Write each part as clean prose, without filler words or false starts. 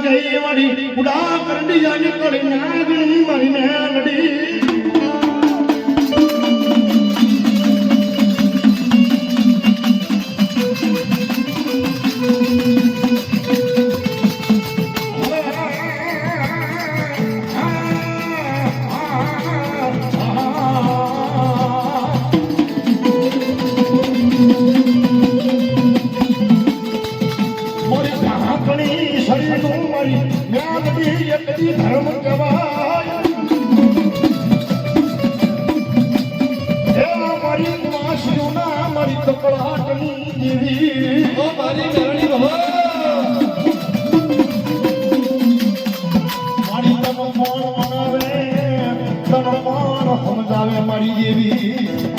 ગઈ વાળી ઉડા કરંડિયાની કળી નાગણી મારી મેલડી ધર્મ કહેવાય મારી વાસીઓના મારી કકળાટની દેવી મારી મેરણી મારી તમ કોણ મનાવે તમ કોણ સમજાવે મારી દેવી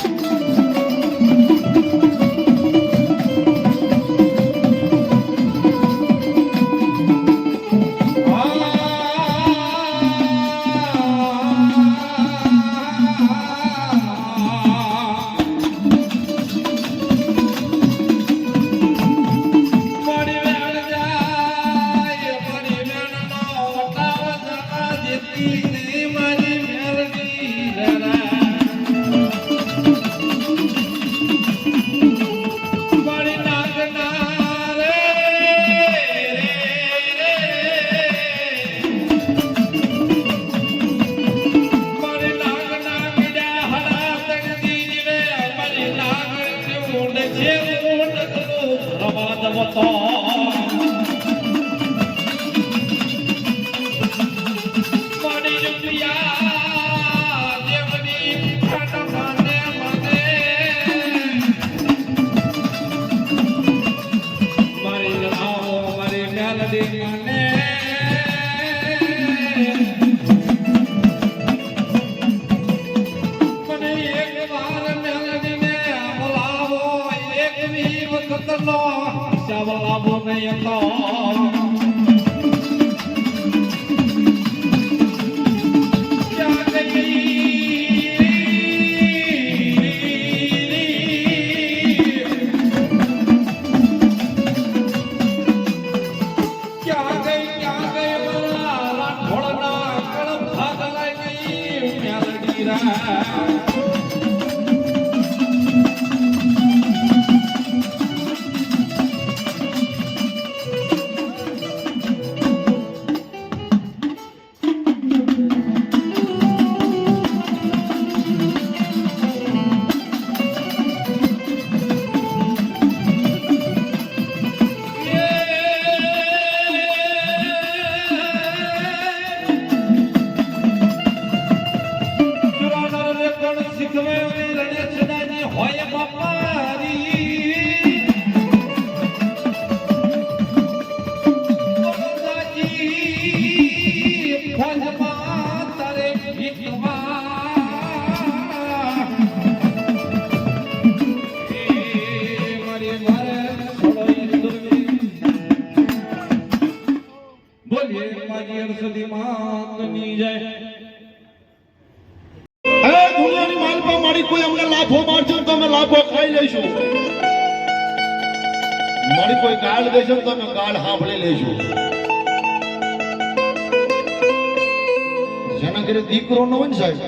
દીકરો નો હોય સાહેબ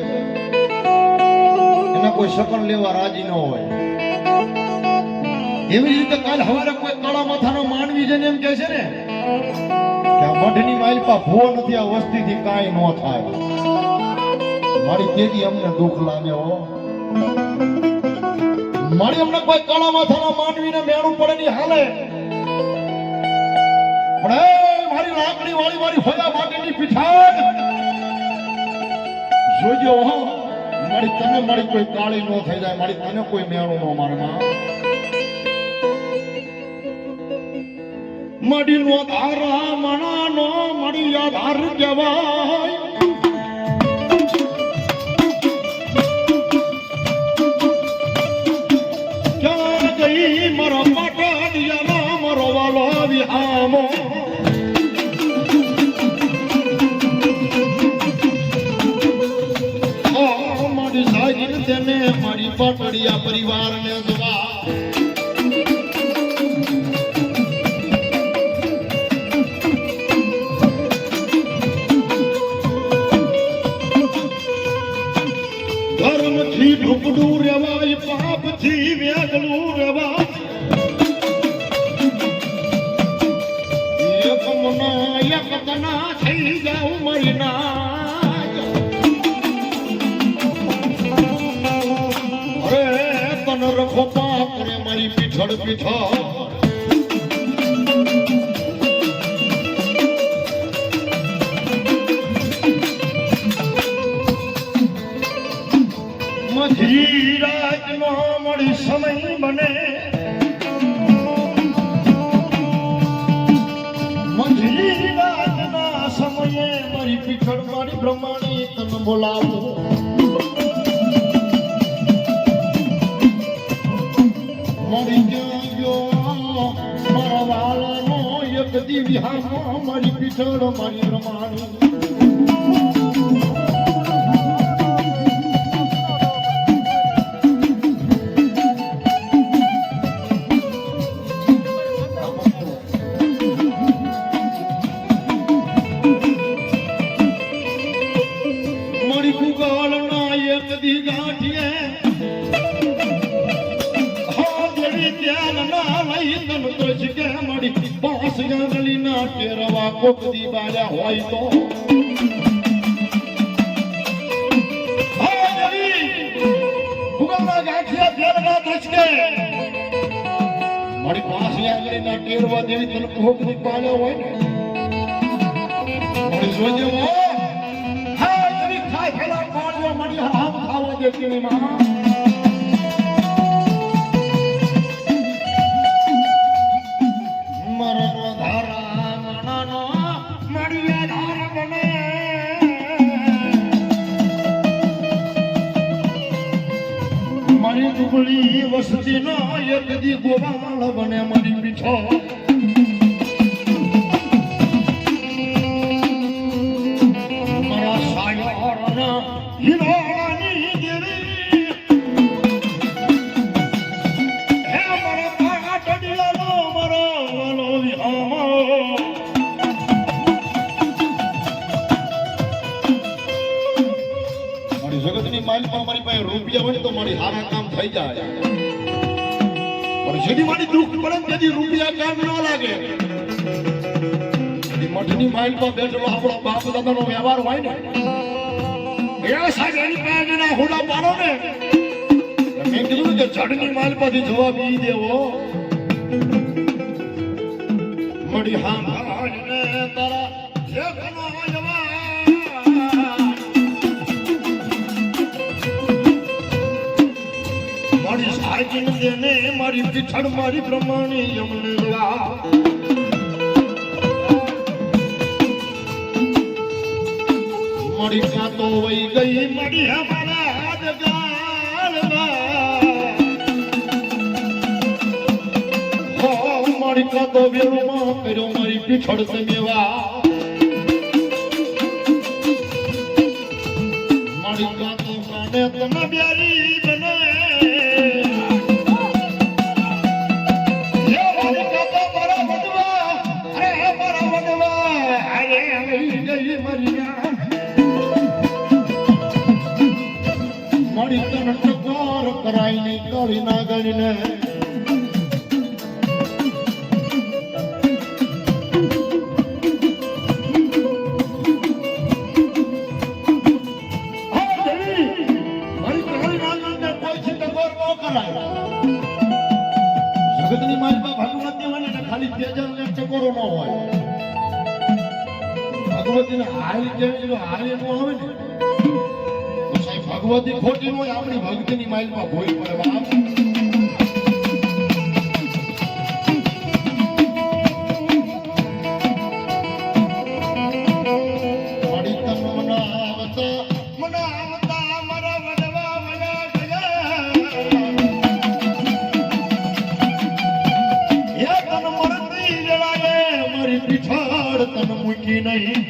એના કોઈ સપન લેવા રાજી ન હોય એવી રીતે કાલ હવારે કોઈ કાળા માથાનો માનવી જઈને એમ કહે છે ને કે આ મઢની માલપા ભૂવો નથી આ વસ્તીથી કાંઈ ન થાય મારી તેથી અમને દુઃખ લાગે હો મારી અમને કોઈ કાળા માથાનો માનવીને મેળું પડે ની હાલે પણ મારી લાકડી વાળી મારી હોયા માટેની પીઠાડ જોજો હો મારી તને મારી કોઈ કાળી નો થઈ જાય મારી તને કોઈ મેળો નો મારમાં મારી નો ધારા મણા નો મારી આધાર કહેવાય ક્યાં ગઈ મારો પાટડિયાનો મારો વાલો વિહામો તેને મારી પાટડિયા પરિવારને જવા ઢુકડું રેવાય પાપથી વેગલું રેવાય એક મના એક તના થઈ જાઉં મરીના અરે તન રખો પાપ રે મારી પીછળ પીછળ મધી રાતનો મળી સમય બને મધી રાતના સમયે મારી પીછળ મારી બ્રહ્માણી તને બોલાવું મારી ક્યાં ગયો મારા વાળનો એક દિવ્યામાં મારી પીછળ મારી બ્રહ્માણી કોકદી બાયા હોય તો ભૂગલના ગાંઠિયા તેલના દસકે મારી પાસે આંગળીના ટેરવા દેવી તને કોકદી બાયા હોય ને મારી જોજે હા જરી ખાઈ ખેલા પાડ્યો મારી હરામ ખાવા દેતી ની માં વસતી નો એક દી ગોવાળ બને મારી પીછો મારા સાયરના હિરોની દેવી હે મારા પાગા ટડિયાનો મારો વાલો વિહામો મારી જગતની માલિકમાં મારી પાસે રૂપિયા હોય તો મારી હારા કામ થઈ જાય જેની મારી દુઃખ પડે તેથી રૂપિયા કામ ન લાગે મઠની માઇલ પર બેઠેલો આપણો બાપ દાદાનો વ્યવહાર હોય ને એ સાહેબ એની પાસે ના હોડા પાડો ને મેં કીધું કે જડની માઇલ પરથી જવાબ ઈ દેવો મળી હા ને તારા એકનો મારી સાજન દેને મારી પીછળ મારી પ્રમાણે યમને લા મારી કાતો વઈ ગઈ મારી હમારા જગાલમાં હો મારી કાતો વેરમાં કર્યો મારી પીછળ સમેવા મારી કાતો કાને તમે બ્યારી બને મારી તન ટકોર કરાઈ નહીં કરી ના ગણીને જગતની માલમાં ભગવત દેવાની ખાલી તેજલ ને ટકોરો ન હોય ભગવતીને હાલ કેવી હાલ એનું આવે ને ભગવતી ખોટી નો આપણી ભક્તિની માઇલમાં ભોય પડે મારી તન મનાવતા મારા વડવા વયા ગયા તન મરતી જળાએ મારી પીછાડ તન મૂકી નહીં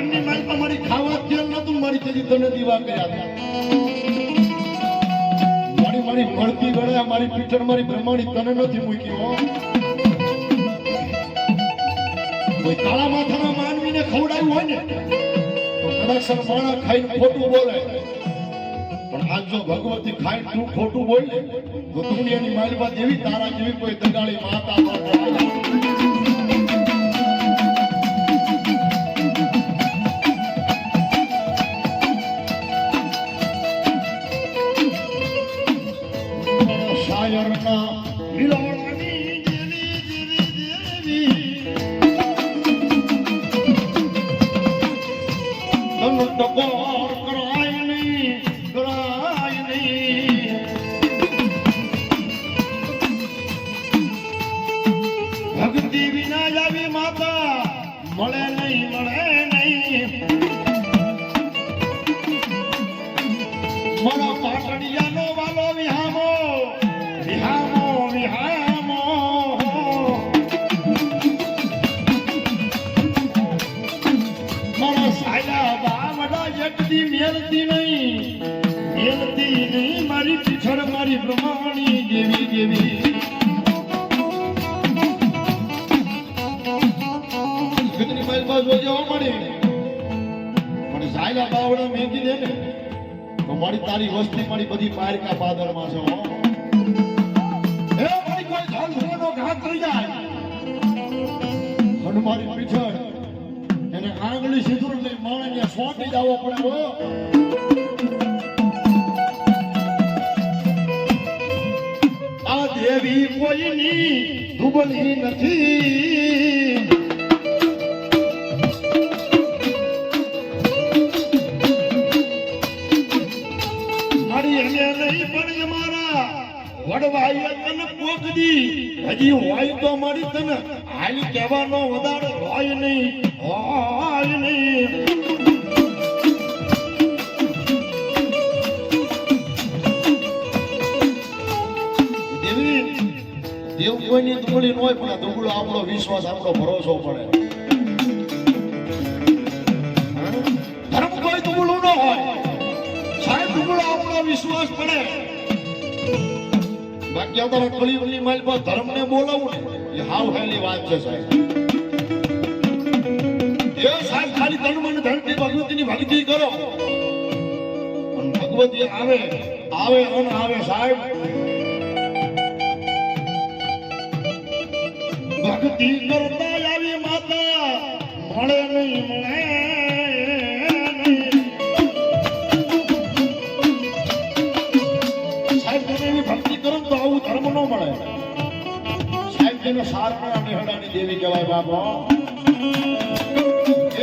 ઘરની માલમાં મારી ખાવા તેલ નતું મારી તેથી તને દીવા કર્યા મારી મારી મળતી ગળે મારી પીઠળ મારી બ્રહ્માણી તને નથી મૂકી હો કોઈ કાળા માથાના માન ખવડાવ્યું હોય ને તો કદાચ માણસ ખાઈને ખોટું બોલે, પણ આજ જો ભગવતી ખાઈને તું ખોટું બોલ ને તો દુનિયાની માલપા જેવી તારા જેવી કોઈ દગાડી માતા શાયરના મિલોડાની જેવી જેવી તન ટકોર કરાય નહીં, કરાય નહીં. ભક્તિ વિના આવી માતા મળે નહીં, મળે નહીં. મારા પાટડિયાનો વાલો વિહામો, વિહામો, વિહામો. મારા સાયલા બામડા એકદી મેલતી નહીં, મેલતી નહીં. મારી પીછળ મારી બ્રહ્માણી દેવી દેવી. કેટલી મારી પાસે જોવા મળે પણ સાયલા બાવડા મેંદી દે ને તો મારી તારી વસ્તી મારી બધી પારકા પાદરમાં છે. હે મારી કોઈ ધન ધનનો ઘાત કરી જાય અને મારી પીછળ એને આંગળી સિંદૂર લઈ માણસને સોંટી જવો પડે. હો આ દેવી કોઈની દુબળી નથી. વડવાઈ તને પોકદી હજી હોય તો મારી તને હાલી કહેવાનો વધારે હોય નહીં, હોય નહીં. દેવી દેવ કોઈની દુબળી ન હોય પણ દુબળો આપણો વિશ્વાસ, આપણો ભરોસો પડે. ધર્મ કોઈ દુબળું ન હોય સાહેબ, દુબળો આપણો વિશ્વાસ પડે. બાકી અમારા કળિયુગની માલ પર ધર્મને બોલાવું ને એ હાવ હેલી વાત છે સાહેબ. એ સાહેબ ખાલી તન મન ધનથી ભગવતીની ભક્તિ કરો અને ભગવતી આવે આવે અને આવે સાહેબ. ભક્તિ કરતા આવી માતા મળે નહીં, મળે નહીં. સાહેબ તમે એવી ભક્તિ કરો તો આવું ધર્મ ન મળે સાહેબ. જેને સારના નિહળાની દેવી કહેવાય બાપા.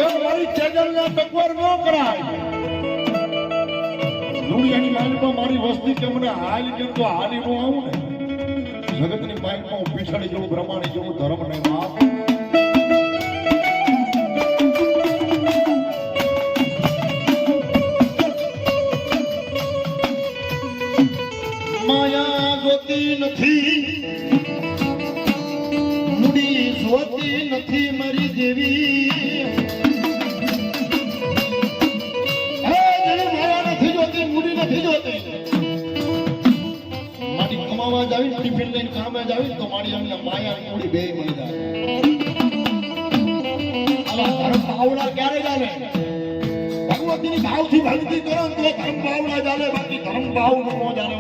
એ મારી ચેજલના ટકોર ન કરાય. દુનિયાની માલમાં મારી વસ્તી કે મને હાલ કેમ તો હાલી હું આવું ને જગતની માલમાં હું પીછાડી જેવું બ્રહ્માણી જેવું ધર્મ નહીં બાપ. માયા જોતી નથી, મૂડી જોતી નથી મારી દેવી. માયા નથી જોતી, મૂડી નથી જોતી. મારી કમાવા જાવી ટિફિન લઈને કામે જાવી તો મારી અમને માયા મૂડી બે મળી જાય. આવા ધર્મ પાવડા ક્યારે ચાલે? ભગવતીની ભાવથી ભક્તિ કરો તો ધર્મ પાવડા ચાલે, બાકી ધર્મ ભાવ ન ચાલે.